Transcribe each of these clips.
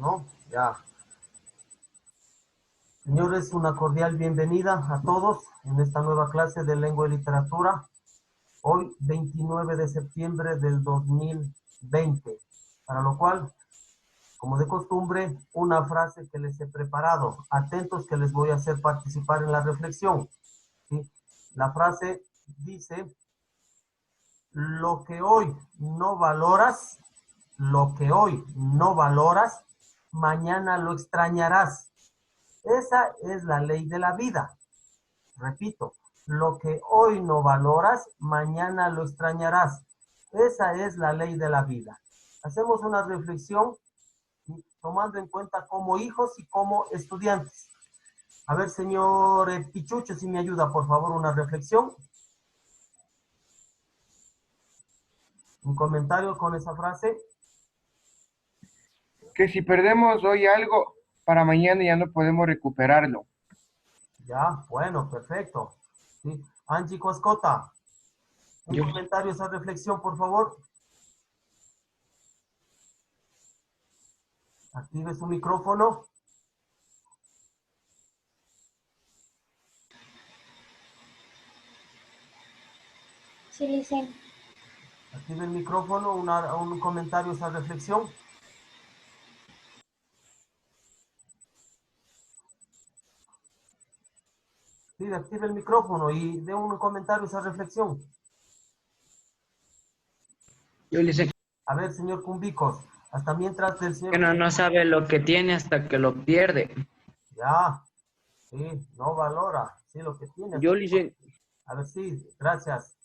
¿no? Ya. Señores, una cordial bienvenida a todos en esta nueva clase de lengua y literatura. Hoy, 29 de septiembre del 2020, para lo cual, como de costumbre, una frase que les he preparado. Atentos que les voy a hacer participar en la reflexión. ¿Sí? La frase dice: lo que hoy no valoras, mañana lo extrañarás. Esa es la ley de la vida. Repito, lo que hoy no valoras, mañana lo extrañarás. Esa es la ley de la vida. Hacemos una reflexión tomando en cuenta como hijos y como estudiantes. A ver, señor Pichucho, si me ayuda, por favor, una reflexión. Un comentario con esa frase. Que si perdemos hoy algo, para mañana ya no podemos recuperarlo. Ya, bueno, perfecto. ¿Sí? Angie Coscota, un Yo, comentario a esa reflexión, por favor. Active su micrófono. Sí, dicen. Active el micrófono, un comentario a esa reflexión. Sí, active el micrófono y dé un comentario a esa reflexión. les sé A ver, señor Cumbicos, hasta mientras del que señor... no sabe lo que tiene hasta que lo pierde. Ya, sí, no valora, sí, lo que tiene. Yo les sé A ver, sí, gracias.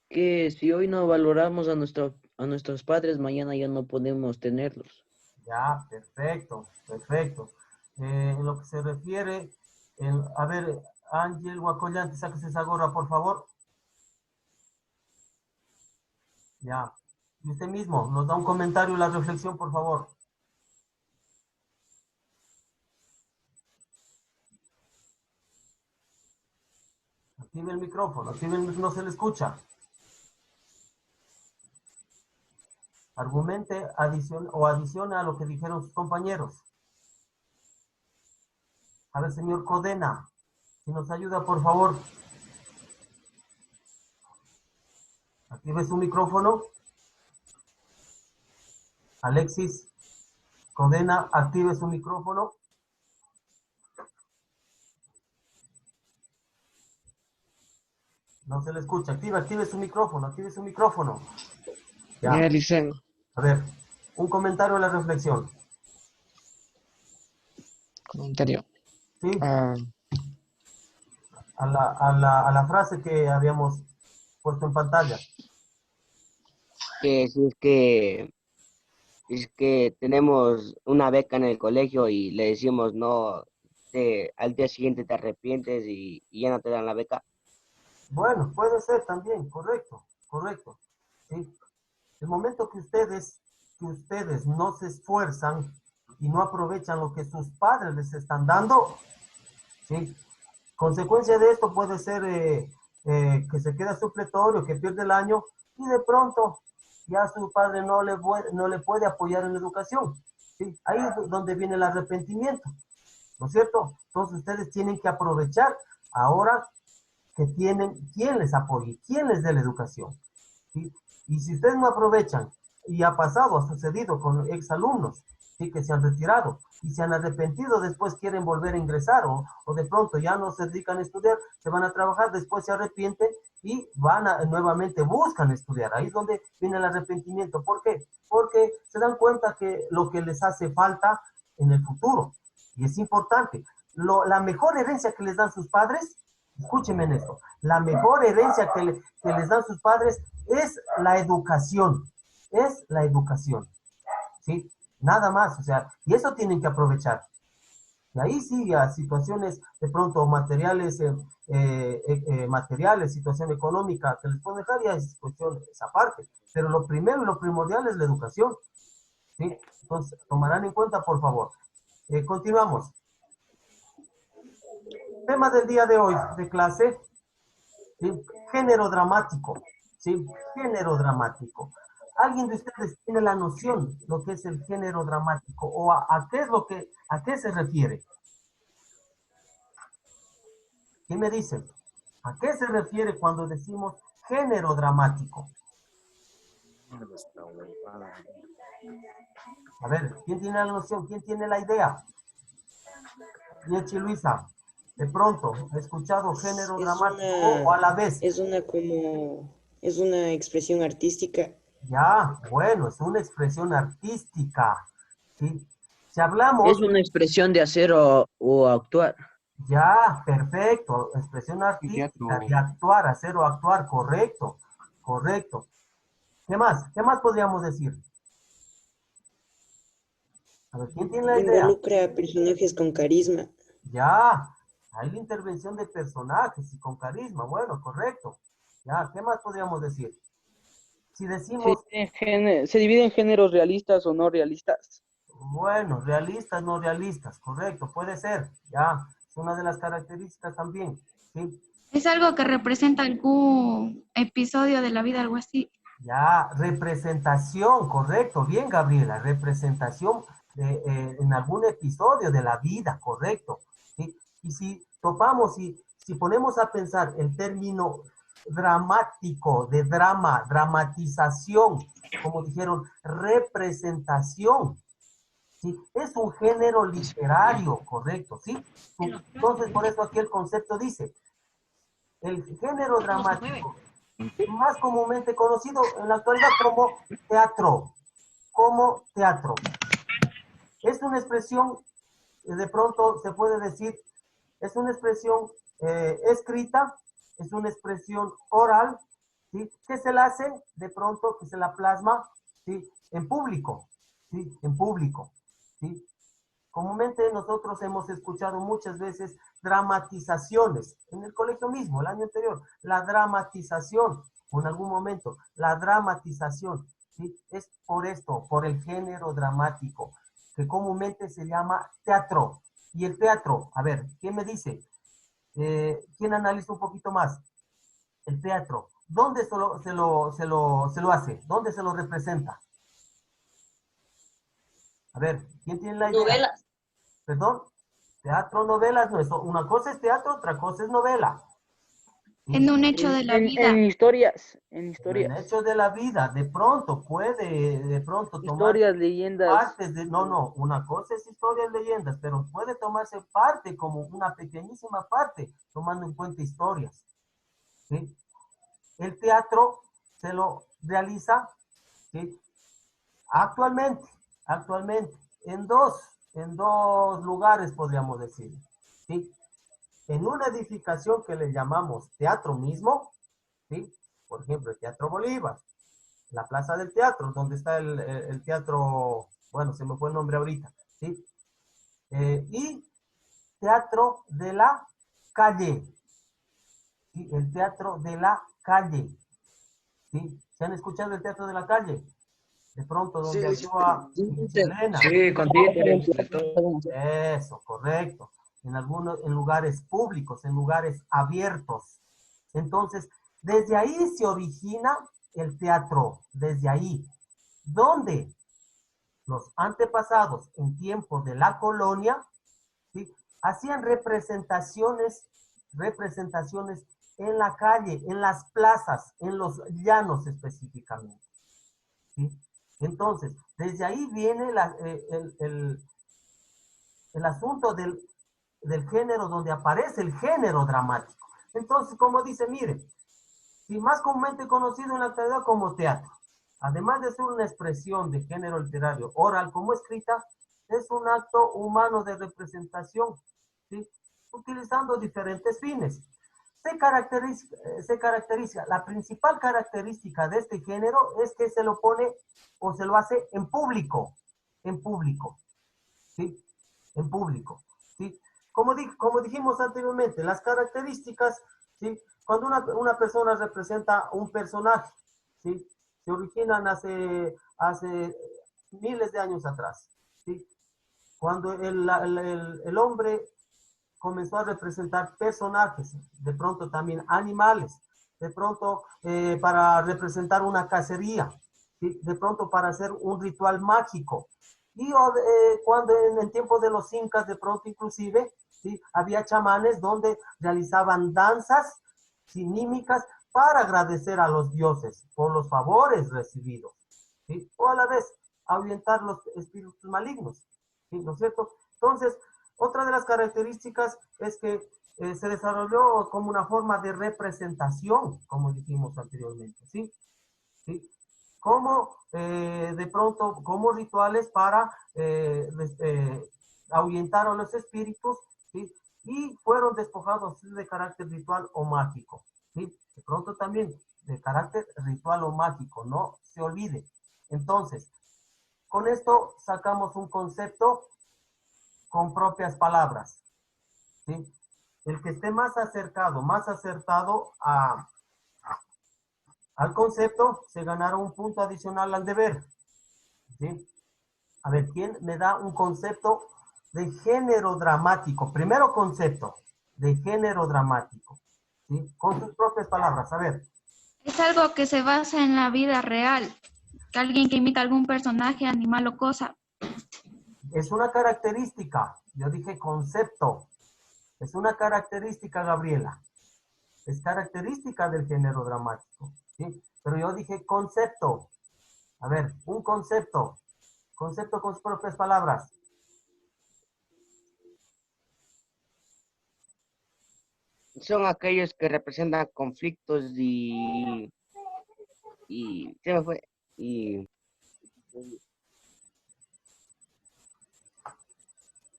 que si hoy no valoramos a nuestros padres, mañana ya no podemos tenerlos. Ya, perfecto, perfecto. En lo que se refiere, a ver, Ángel Guacollante, sáquese esa gorra, por favor. Ya. Y usted mismo, nos da un comentario y la reflexión, por favor. Active el micrófono, no se le escucha. Argumente adicione a lo que dijeron sus compañeros. A ver, señor Codena, si nos ayuda, por favor. Active su micrófono. Alexis Codena, active su micrófono. No se le escucha. Active su micrófono, active su micrófono. Ya. Dicen, A ver, un comentario a la reflexión. comentario. ¿Sí? Ah, A la frase que habíamos puesto en pantalla. Que si es que tenemos una beca en el colegio y le decimos no, al día siguiente te arrepientes y ya no te dan la beca. Bueno, puede ser también, correcto, correcto. ¿Sí? El momento que ustedes no se esfuerzan y no aprovechan lo que sus padres les están dando, ¿sí? Consecuencia de esto puede ser que se queda supletorio, que pierde el año y de pronto ya su padre no le puede apoyar en la educación. ¿Sí? Ahí es donde viene el arrepentimiento, ¿no es cierto? Entonces ustedes tienen que aprovechar ahora que tienen quien les apoye, quien les dé la educación. ¿Sí? Y si ustedes no aprovechan, y ha sucedido con exalumnos, ¿sí? Que se han retirado y se han arrepentido, después quieren volver a ingresar o de pronto ya no se dedican a estudiar, se van a trabajar, después se arrepienten y nuevamente buscan estudiar. Ahí es donde viene el arrepentimiento. ¿Por qué? Porque se dan cuenta que lo que les hace falta en el futuro. Y es importante. La mejor herencia que les dan sus padres, escúchenme en esto, la mejor herencia que les dan sus padres es la educación, ¿sí? Nada más, o sea, y eso tienen que aprovechar. Y ahí sí, a situaciones de pronto materiales, situación económica que les puedo dejar, ya es cuestión esa parte. Pero lo primero y lo primordial es la educación, ¿sí? Entonces, tomarán en cuenta, por favor. Continuamos. Tema del día de hoy de clase, ¿sí? Género dramático, ¿sí? Género dramático. ¿Alguien de ustedes tiene la noción de lo que es el género dramático? ¿O a qué es a qué se refiere? ¿Quién me dice? ¿A qué se refiere cuando decimos género dramático? A ver, ¿quién tiene la noción? ¿Quién tiene la idea? Yechi Luisa, de pronto, ¿he escuchado género Es dramático o a la vez? es una expresión artística. Ya, bueno, es una expresión artística, ¿sí? Si Es hablamos, una expresión de hacer o actuar. ya, perfecto, expresión Y artística, teatro. de actuar, hacer o actuar, correcto, correcto. ¿Qué más? ¿Qué más podríamos decir? A ver, ¿quién tiene la idea? Involucra a personajes con carisma. Ya, hay la intervención de personajes y con carisma, bueno, correcto. Ya, ¿qué más podríamos decir? Si decimos, Se divide en géneros realistas o no realistas. bueno, realistas, no realistas, correcto, puede ser, ya, es una de las características también, ¿sí? Es algo que representa algún episodio de la vida, algo así. Ya, representación, correcto, bien, Gabriela, representación en algún episodio de la vida, correcto, ¿sí? Y si topamos y si ponemos a pensar el término dramático, de drama, dramatización, como dijeron, representación, ¿sí? Es un género literario, correcto, ¿sí? Entonces, por eso aquí el concepto dice, el género dramático, más comúnmente conocido en la actualidad como teatro. Es una expresión, de pronto se puede decir, es una expresión escrita, es una expresión oral, ¿sí? Que se la hace de pronto, que se la plasma, ¿sí? En público, ¿sí? En público, ¿sí? Comúnmente nosotros hemos escuchado muchas veces dramatizaciones en el colegio mismo, el año anterior, la dramatización, o en algún momento, la dramatización, ¿sí? Es por esto, por el género dramático, que comúnmente se llama teatro. Y el teatro, a ver, ¿quién me dice? ¿Quién analiza un poquito más? El teatro, ¿dónde se lo hace? ¿Dónde se lo representa? A ver, ¿quién tiene la idea? Novelas. Perdón, teatro, novelas, no, eso, una cosa es teatro, otra cosa es novela. En ¿Sí? un hecho de la vida. En historias, En hechos de la vida, de pronto puede, de pronto tomarse historias, leyendas. partes de, no, una cosa es historias, leyendas, pero puede tomarse parte como una pequeñísima parte, tomando en cuenta historias. ¿Sí? El teatro se lo realiza, ¿sí? Actualmente, en dos lugares podríamos decir, ¿sí? En una edificación que le llamamos teatro mismo, ¿sí? Por ejemplo, el Teatro Bolívar, la Plaza del Teatro, donde está el teatro, bueno, se me fue el nombre ahorita, ¿sí? Y Teatro de la Calle, ¿sí? El Teatro de la Calle, ¿sí? ¿Se han escuchado el Teatro de la Calle? De pronto, donde actúa Chilena. Sí, con títeres, de todo. Eso, correcto. En lugares públicos, en lugares abiertos. Entonces, desde ahí se origina el teatro, desde ahí. Donde los antepasados en tiempos de la colonia, ¿sí? Hacían representaciones en la calle, en las plazas, en los llanos específicamente, ¿sí? Entonces, desde ahí viene el asunto del género, donde aparece el género dramático. Entonces, como dice, mire, si más comúnmente conocido en la actualidad como teatro, además de ser una expresión de género literario oral como escrita, es un acto humano de representación, ¿sí? Utilizando diferentes fines. Se caracteriza, la principal característica de este género es que se lo pone o se lo hace en público, ¿sí? En público, ¿sí? Como dijimos anteriormente, las características, ¿sí? Cuando una persona representa un personaje, ¿sí? Se originan hace miles de años atrás, ¿sí? Cuando el hombre comenzó a representar personajes, de pronto también animales, de pronto para representar una cacería, ¿sí? De pronto para hacer un ritual mágico. Y cuando en el tiempo de los incas, de pronto inclusive, ¿sí? Había chamanes donde realizaban danzas, ¿sí? Mímicas, para agradecer a los dioses por los favores recibidos, ¿sí? O a la vez ahuyentar los espíritus malignos, ¿sí? ¿No es cierto? Entonces, otra de las características es que se desarrolló como una forma de representación, como dijimos anteriormente, ¿sí? ¿Sí? Como de pronto, como rituales para ahuyentar a los espíritus, ¿sí? Y fueron despojados de carácter ritual o mágico, ¿sí? De pronto también de carácter ritual o mágico, no se olvide. Entonces, con esto sacamos un concepto con propias palabras, ¿sí? El que esté más acercado, más acertado al concepto, se ganará un punto adicional al deber, ¿sí? A ver, ¿quién me da un concepto de género dramático? Primero concepto de género dramático, ¿sí? Con sus propias palabras, a ver. Es algo que se basa en la vida real. Que alguien que imita algún personaje, animal o cosa. Es una característica, yo dije concepto, es una característica, Gabriela, es característica del género dramático, ¿sí? Pero yo dije concepto, a ver, un concepto con sus propias palabras. Son aquellos que representan conflictos ¿qué me fue? Y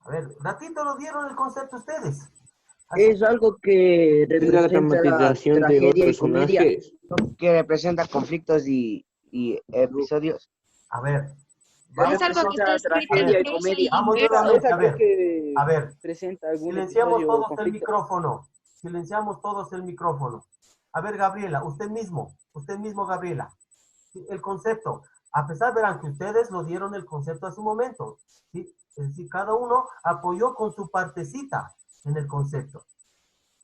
A ver, ratito lo dieron el concepto ustedes. Así, Es algo que Es la representa la dramatización de los tragedia y comedia. personajes. que representa conflictos y episodios. a ver, Es algo que está escrito en Tragedia y prosa comedia. y en vamos verso. nuevamente, Esa creo que a ver, presenta algún silenciamos episodio todos el conflicto. micrófono, silenciamos todos el micrófono. A ver, Gabriela, usted mismo, Gabriela, el concepto, a pesar, verán que ustedes lo dieron el concepto a su momento, ¿sí? Es decir, cada uno apoyó con su partecita en el concepto.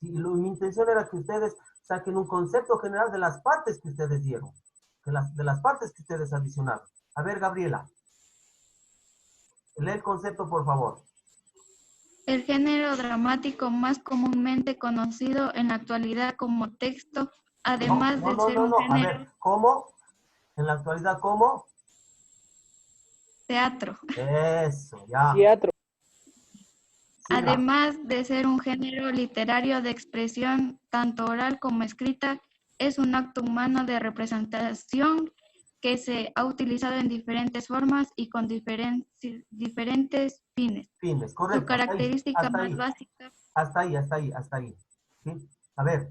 Y mi intención era que ustedes saquen un concepto general de las partes que ustedes dieron, de las partes que ustedes adicionaron. A ver, Gabriela, lee el concepto, por favor. El género dramático más comúnmente conocido en la actualidad como texto, además de ser un A género ver, ¿cómo? En la actualidad, ¿cómo? teatro. Eso, ya. Teatro. Siga. Además de ser un género literario de expresión tanto oral como escrita, es un acto humano de representación que se ha utilizado en diferentes formas y con diferentes fines. Fines, Su correcto. característica Hasta más ahí, básica hasta ahí. ¿Sí? A ver,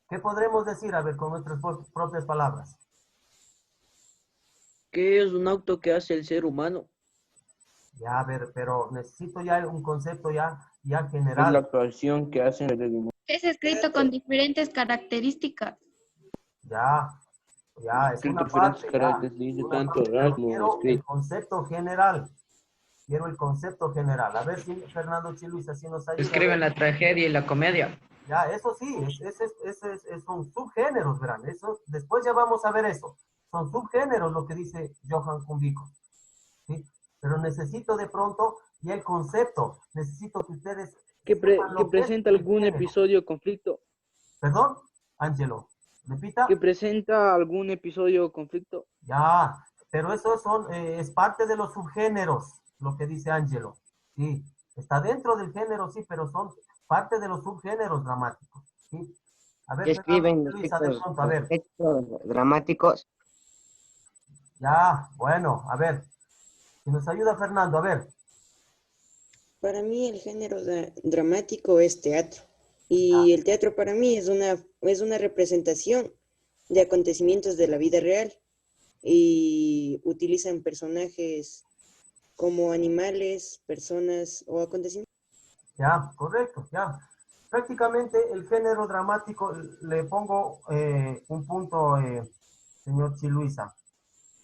¿qué podremos decir? A ver, con nuestras propias palabras. ¿Qué es un acto que hace el ser humano? Ya, a ver, pero necesito ya un concepto ya Es la general. actuación que hacen el humano. es escrito con diferentes características. Ya, es Escrito una diferentes parte, ya. características, Una tanto parte, oral pero como quiero el escrito. concepto general. Quiero el concepto general. A ver si Fernando Chiluisa así nos ayuda. Escriben la tragedia y la comedia. Ya, eso sí, son subgéneros, verán. Eso, después ya vamos a ver eso. Son subgéneros lo que dice Johan Kumbico. ¿Sí? Pero necesito de pronto ya el concepto. Necesito que ustedes sepan Que lo que es presenta el algún género. episodio conflicto. ¿Perdón? Ángelo, repita. Que presenta algún episodio conflicto. Ya, pero eso es parte de los subgéneros, lo que dice Ángelo. Sí, está dentro del género, sí, pero son parte de los subgéneros dramáticos. ¿Sí? A Que ver, Fernando, escriben los Luisa, de pronto, a ver. textos dramáticos. Ya, bueno, a ver. Si nos ayuda Fernando, a ver. Para mí el género dramático es teatro y el teatro para mí es una representación de acontecimientos de la vida real y utilizan personajes como animales, personas o acontecimientos. Ya, correcto, ya. Prácticamente el género dramático, le pongo un punto, señor Chiluisa.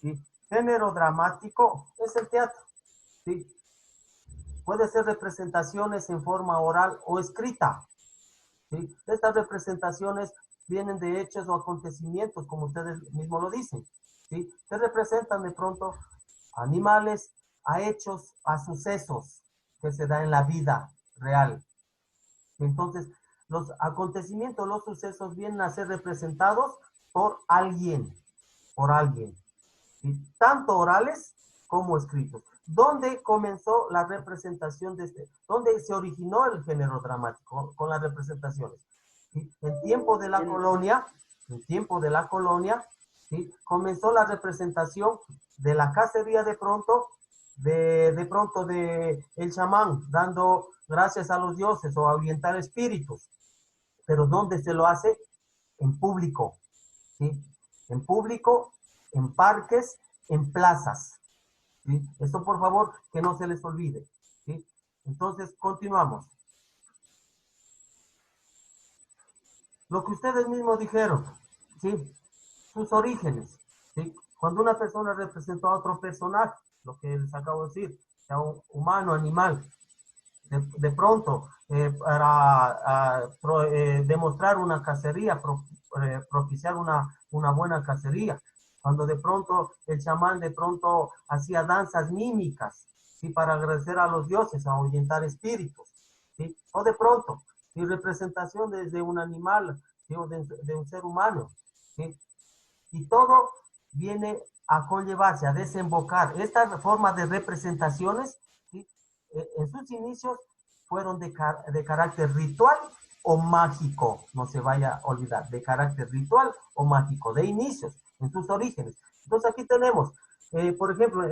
¿Sí? Género dramático es el teatro. ¿Sí? Puede ser representaciones en forma oral o escrita. ¿Sí? Estas representaciones vienen de hechos o acontecimientos, como ustedes mismos lo dicen. ¿sí? Que representan de pronto animales, a hechos, a sucesos que se dan en la vida real. Entonces, los acontecimientos, los sucesos vienen a ser representados por alguien, ¿sí? Tanto orales como escritos. ¿Dónde comenzó la representación de este? ¿Dónde se originó el género dramático con las representaciones? ¿Sí? En tiempo de la colonia, ¿sí? Comenzó la representación de la cacería de pronto, de el chamán dando gracias a los dioses o ahuyentar espíritus. Pero ¿dónde se lo hace? En público, ¿sí? En público, en parques, en plazas, ¿sí? Eso por favor que no se les olvide, ¿sí? Entonces continuamos. Lo que ustedes mismos dijeron, ¿sí? Sus orígenes, ¿sí? Cuando una persona representó a otro personaje, lo que les acabo de decir, sea un humano, animal, de pronto, para demostrar una cacería, propiciar una buena cacería, cuando de pronto el chamán de pronto hacía danzas mímicas, ¿sí? Para agradecer a los dioses, a ahuyentar espíritus, ¿sí? O de pronto, ¿sí? Representaciones de un animal, ¿sí? O de un ser humano, ¿sí? Y todo viene a conllevarse, a desembocar. Esta forma de representaciones, ¿sí? En sus inicios fueron de carácter ritual o mágico, no se vaya a olvidar, de carácter ritual o mágico, de inicios, en sus orígenes. Entonces aquí tenemos, por ejemplo,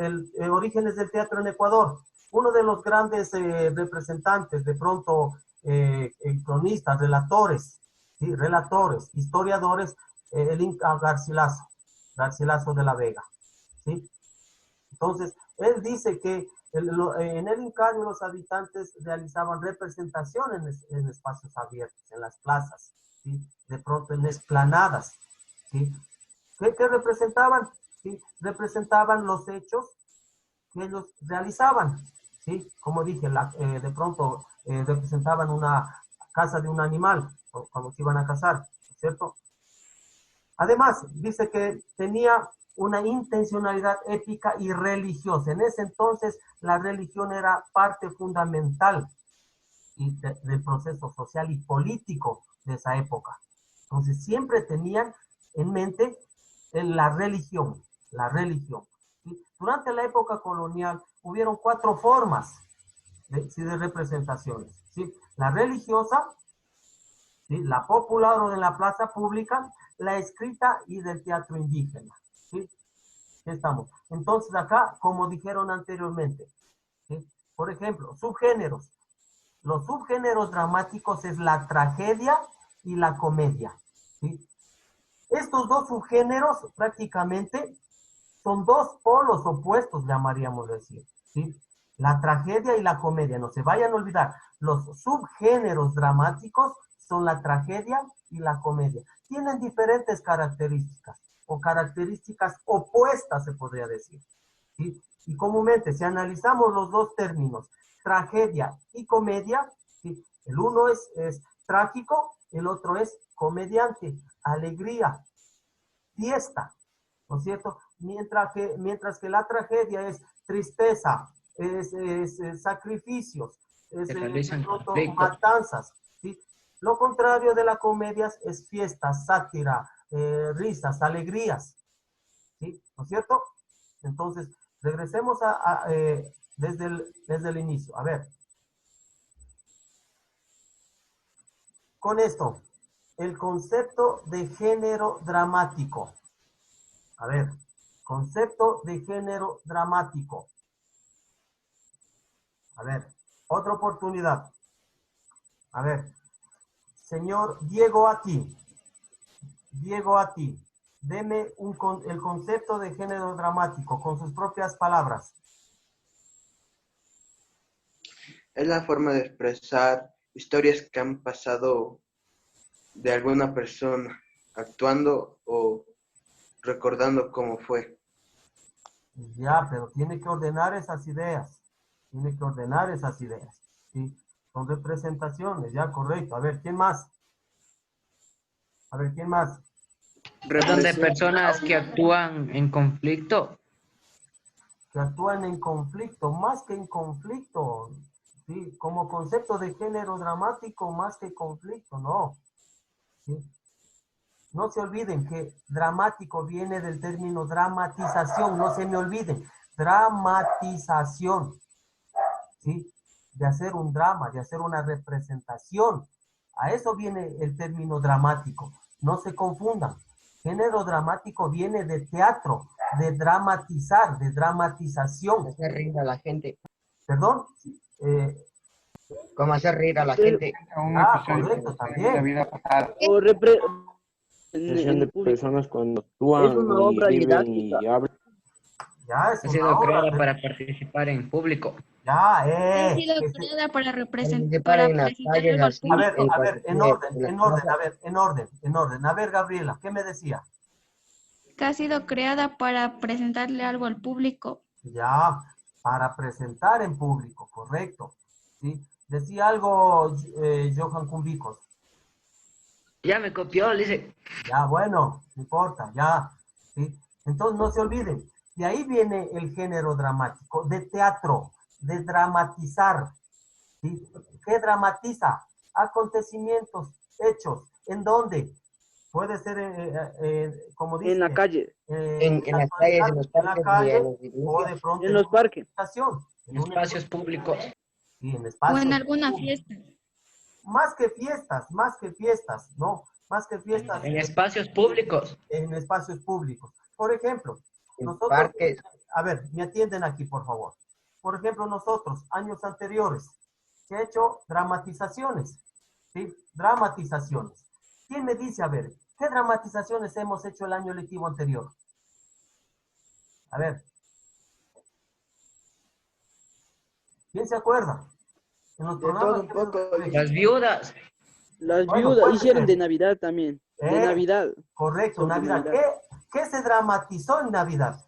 orígenes del teatro en Ecuador. Uno de los grandes representantes, de pronto, cronistas, relatores, ¿sí? Relatores, historiadores, el Inca Garcilaso de la Vega, ¿sí? Entonces, él dice que en el Incario los habitantes realizaban representaciones en espacios abiertos, en las plazas, ¿sí? De pronto en esplanadas, ¿sí? ¿Qué representaban? ¿Sí? Representaban los hechos que ellos realizaban, ¿sí? Como dije, de pronto representaban una caza de un animal, o cuando se iban a cazar, ¿cierto? Además, dice que tenía una intencionalidad épica y religiosa. En ese entonces, la religión era parte fundamental del proceso social y político de esa época. Entonces, siempre tenían en mente la religión, ¿sí? Durante la época colonial, hubieron 4 formas de representaciones, ¿sí? La religiosa, ¿sí? La popular o de la plaza pública, la escrita y del teatro indígena, ¿sí? Estamos. Entonces acá, como dijeron anteriormente, ¿sí? Por ejemplo, subgéneros. Los subgéneros dramáticos es la tragedia y la comedia, ¿sí? Estos 2 subgéneros prácticamente son 2 polos opuestos, llamaríamos decir, ¿sí? La tragedia y la comedia. No se vayan a olvidar, los subgéneros dramáticos son la tragedia y la comedia. Tienen diferentes características, o características opuestas, se podría decir, ¿sí? Y comúnmente, si analizamos los 2 términos, tragedia y comedia, ¿sí? El uno es trágico, el otro es comediante, alegría, fiesta, ¿no es cierto? Mientras que la tragedia es tristeza, es sacrificios, es Se realizan pronto, conflictos. matanzas, ¿sí? Lo contrario de la comedia es fiesta, sátira, risas, alegrías, ¿sí? ¿No es cierto? Entonces, regresemos desde el inicio. A ver. Con esto, el concepto de género dramático. A ver, concepto de género dramático. A ver, otra oportunidad. A ver, señor Diego Ati. Diego Ati, deme el concepto de género dramático con sus propias palabras. Es la forma de expresar historias que han pasado de alguna persona, actuando o recordando cómo fue. Ya, pero tiene que ordenar esas ideas. Tiene que ordenar esas ideas. ¿Sí? Son representaciones, ya, correcto. A ver, ¿quién más? A ver, ¿quién más? Perdón, de Represión. personas que actúan en conflicto. Que actúan en conflicto, más que en conflicto, ¿sí? Como concepto de género dramático, más que conflicto, no. ¿Sí? No se olviden que dramático viene del término dramatización, no se me olviden, dramatización, ¿sí? De hacer un drama, de hacer una representación. A eso viene el término dramático. No se confundan. Género dramático viene de teatro, de dramatizar, de dramatización. Hacer reír a la gente. Perdón. ¿Cómo hacer reír a la Pero- gente? A un Ah, episodio correcto, de la también. vida pasada. O en De el público. personas cuando Es actúan una y obra viven didáctica. y hablan. Ya es Ha una sido obra. creada para participar en público. Ya, Ha sido que creada para Participar para en las presentar calles algo al así, público. A ver, en en orden, las en orden, plazas. a ver, en orden, en orden. A ver, Gabriela, ¿qué me decía? Que ha sido creada para presentarle algo al público. Ya, para presentar en público, correcto. ¿Sí? Decía algo Johan Cumbicos. Ya me copió, le dice. Ya, bueno, no importa, ya. ¿Sí? Entonces no se olviden, de ahí viene el género dramático, de teatro, de dramatizar. ¿Sí? ¿Qué dramatiza? Acontecimientos, hechos. ¿En dónde? Puede ser, como dice, En la calle, En la las calles, en actualidad, los en la parques y en calle, las o iglesias. de pronto en en los una parques. manifestación, En espacios públicos. sí, en O espacios en alguna públicos. fiesta. Más que fiestas, ¿no? Más que fiestas En espacios públicos. en espacios públicos. Por ejemplo, En nosotros, parques. a ver, me atienden aquí, por favor. Por ejemplo, nosotros, años anteriores, se ha hecho dramatizaciones, ¿sí? Dramatizaciones. ¿Quién me dice, a ver, qué dramatizaciones hemos hecho el año lectivo anterior? A ver, ¿quién se acuerda? En los De programas todo un que hemos poco. hecho. Las viudas. Las Bueno, viudas puede hicieron ser. de Navidad también. De Navidad. Correcto, Son de Navidad. Navidad. ¿Qué se dramatizó en Navidad?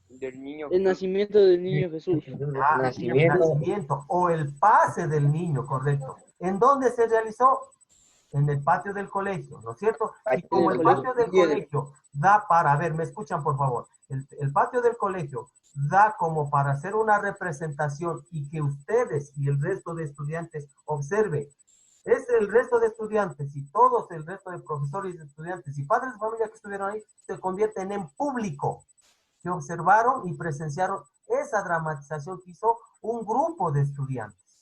Del niño El nacimiento del niño Jesús. El Ah, el nacimiento. nacimiento o el pase del niño, correcto. ¿En dónde se realizó? En el patio del colegio, ¿no es cierto? Y Patio como del el colegio. patio del colegio da para, a ver, me escuchan por favor, el patio del colegio da como para hacer una representación y que ustedes y el resto de estudiantes observen. Es el resto de estudiantes y todos el resto de profesores y estudiantes y padres de familia que estuvieron ahí se convierten en público, que observaron y presenciaron esa dramatización que hizo un grupo de estudiantes.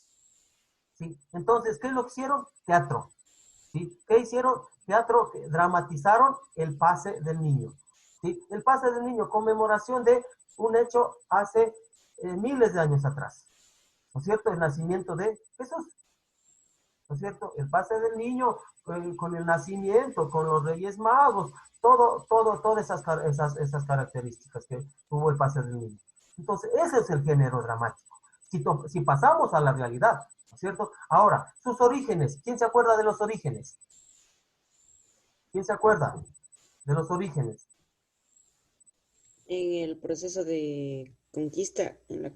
¿Sí? Entonces, ¿qué es lo que hicieron? Teatro. ¿Sí? ¿Qué hicieron? Teatro, dramatizaron el pase del niño. ¿Sí? El pase del niño, conmemoración de un hecho hace miles de años atrás. ¿No es cierto? El nacimiento de Jesús. ¿No es cierto? El pase del niño con el nacimiento, con los Reyes Magos, todas esas características que tuvo el pase del niño. Entonces, ese es el género dramático. Si pasamos a la realidad, ¿no es cierto? Ahora, sus orígenes. ¿Quién se acuerda de los orígenes? ¿Quién se acuerda de los orígenes? En el proceso de conquista en la Ya,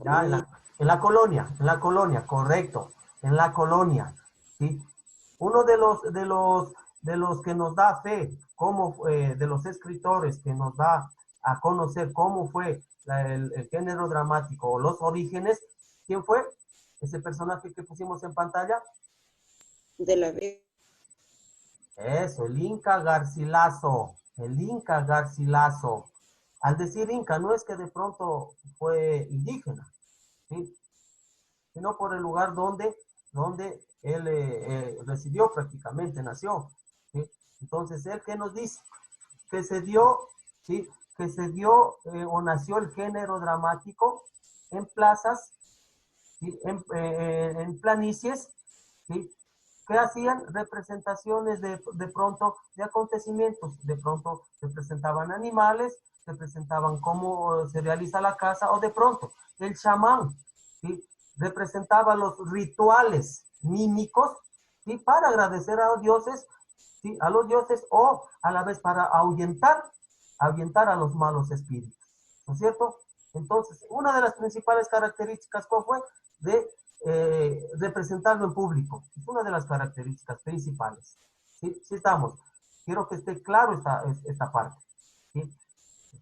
colonia. en la colonia, correcto, en la colonia, ¿sí? Uno de los que nos da fe, de los escritores que nos da a conocer cómo fue el género dramático o los orígenes, ¿quién fue? Ese personaje que pusimos en pantalla. De la Vega. Eso, el Inca Garcilaso, el Inca Garcilaso. Al decir Inca, no es que de pronto fue indígena, ¿sí? Sino por el lugar donde él residió prácticamente, nació, ¿sí? Entonces, ¿él qué nos dice? Que se dio, ¿sí? Que se dio o nació el género dramático en plazas, ¿sí? En planicies, ¿sí? Que hacían representaciones de pronto de acontecimientos, de pronto se presentaban animales, se presentaban cómo se realiza la caza, o de pronto el chamán, ¿sí? Representaba los rituales mímicos, ¿sí? Para agradecer a los dioses, ¿sí? A los dioses, o a la vez para ahuyentar a los malos espíritus, ¿no es cierto? Entonces, una de las principales características, ¿cuál fue? De representarlo en público. Es una de las características principales. ¿Sí? Sí estamos. Quiero que esté claro esta parte. ¿Sí?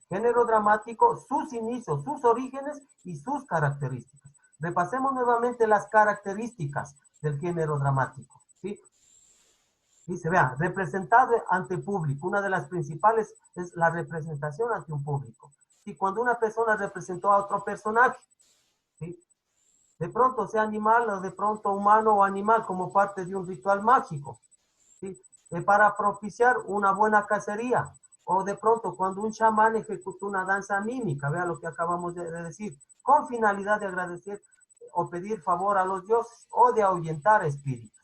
Género dramático, sus inicios, sus orígenes y sus características. Repasemos nuevamente las características del género dramático. ¿Sí? Dice, vea, representado ante público. Una de las principales es la representación ante un público. Y cuando una persona representó a otro personaje, ¿sí? De pronto sea animal o de pronto humano o animal como parte de un ritual mágico, ¿sí? Para propiciar una buena cacería, o de pronto cuando un chamán ejecutó una danza mímica, vea lo que acabamos de decir, con finalidad de agradecer o pedir favor a los dioses o de ahuyentar espíritus.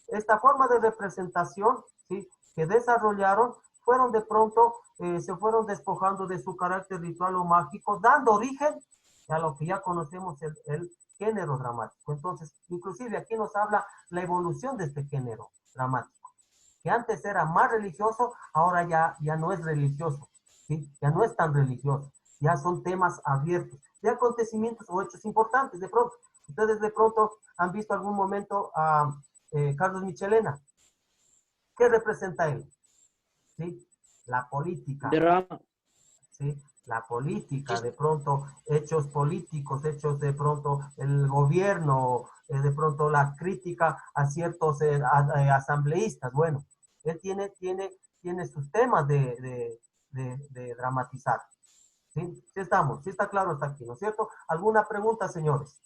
Esta forma de representación, ¿sí?, que desarrollaron, fueron de pronto, se fueron despojando de su carácter ritual o mágico, dando origen a lo que ya conocemos el género dramático. Entonces, inclusive aquí nos habla la evolución de este género dramático, que antes era más religioso, ahora ya no es religioso, ¿sí? Ya no es tan religioso, ya son temas abiertos, de acontecimientos o hechos importantes. De pronto, ustedes de pronto han visto algún momento a Carlos Michelena. ¿Qué representa él? ¿Sí? La política. Drama. ¿Sí? La política, de pronto hechos políticos, hechos de pronto el gobierno, de pronto la crítica a ciertos asambleístas. Bueno, él tiene sus temas de dramatizar. ¿Sí? ¿Sí estamos? ¿Sí está claro hasta aquí, no es cierto? ¿Alguna pregunta, señores?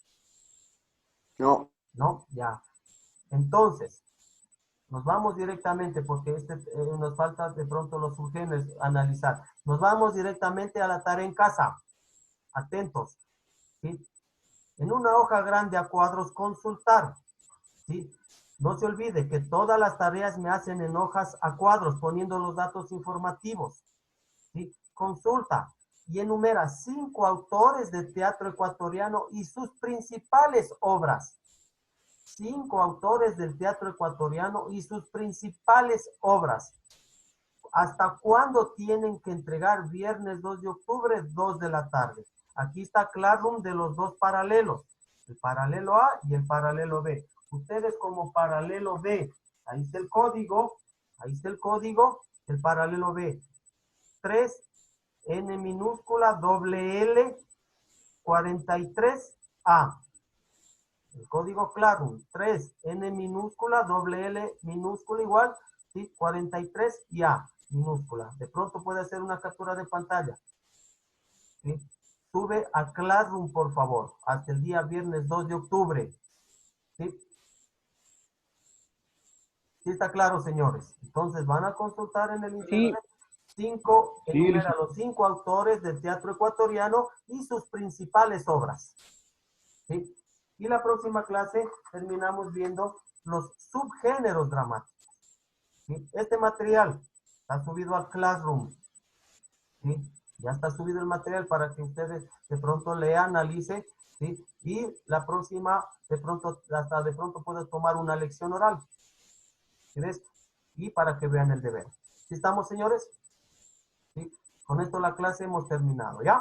No. No, ya. Entonces, nos vamos directamente, porque nos falta de pronto los subgéneros analizar. Nos vamos directamente a la tarea en casa. Atentos. ¿Sí? En una hoja grande a cuadros, consultar. ¿Sí? No se olvide que todas las tareas me hacen en hojas a cuadros, poniendo los datos informativos. ¿Sí? Consulta y enumera 5 autores de teatro ecuatoriano y sus principales obras. 5 autores del teatro ecuatoriano y sus principales obras. ¿Hasta cuándo tienen que entregar? Viernes 2 de octubre, 2 de la tarde. Aquí está Classroom de los dos paralelos, el paralelo A y el paralelo B. Ustedes como paralelo B, ahí está el código, el paralelo B. 3, N minúscula, doble L, 43A. El código Classroom, 3, N minúscula, doble L minúscula igual, ¿sí? 43 y A minúscula. De pronto puede hacer una captura de pantalla. ¿Sí? Sube a Classroom, por favor, hasta el día viernes 2 de octubre. ¿Sí? ¿Sí está claro, señores? Entonces van a consultar en el internet. Enumera los 5 autores del teatro ecuatoriano y sus principales obras. ¿Sí? Y la próxima clase terminamos viendo los subgéneros dramáticos. ¿Sí? Este material está subido al Classroom. ¿Sí? Ya está subido el material para que ustedes de pronto lean, analicen, ¿sí? Y la próxima, hasta de pronto puedes tomar una lección oral. ¿Sí? Y para que vean el deber. ¿Sí estamos, señores? ¿Sí? Con esto la clase hemos terminado, ¿ya?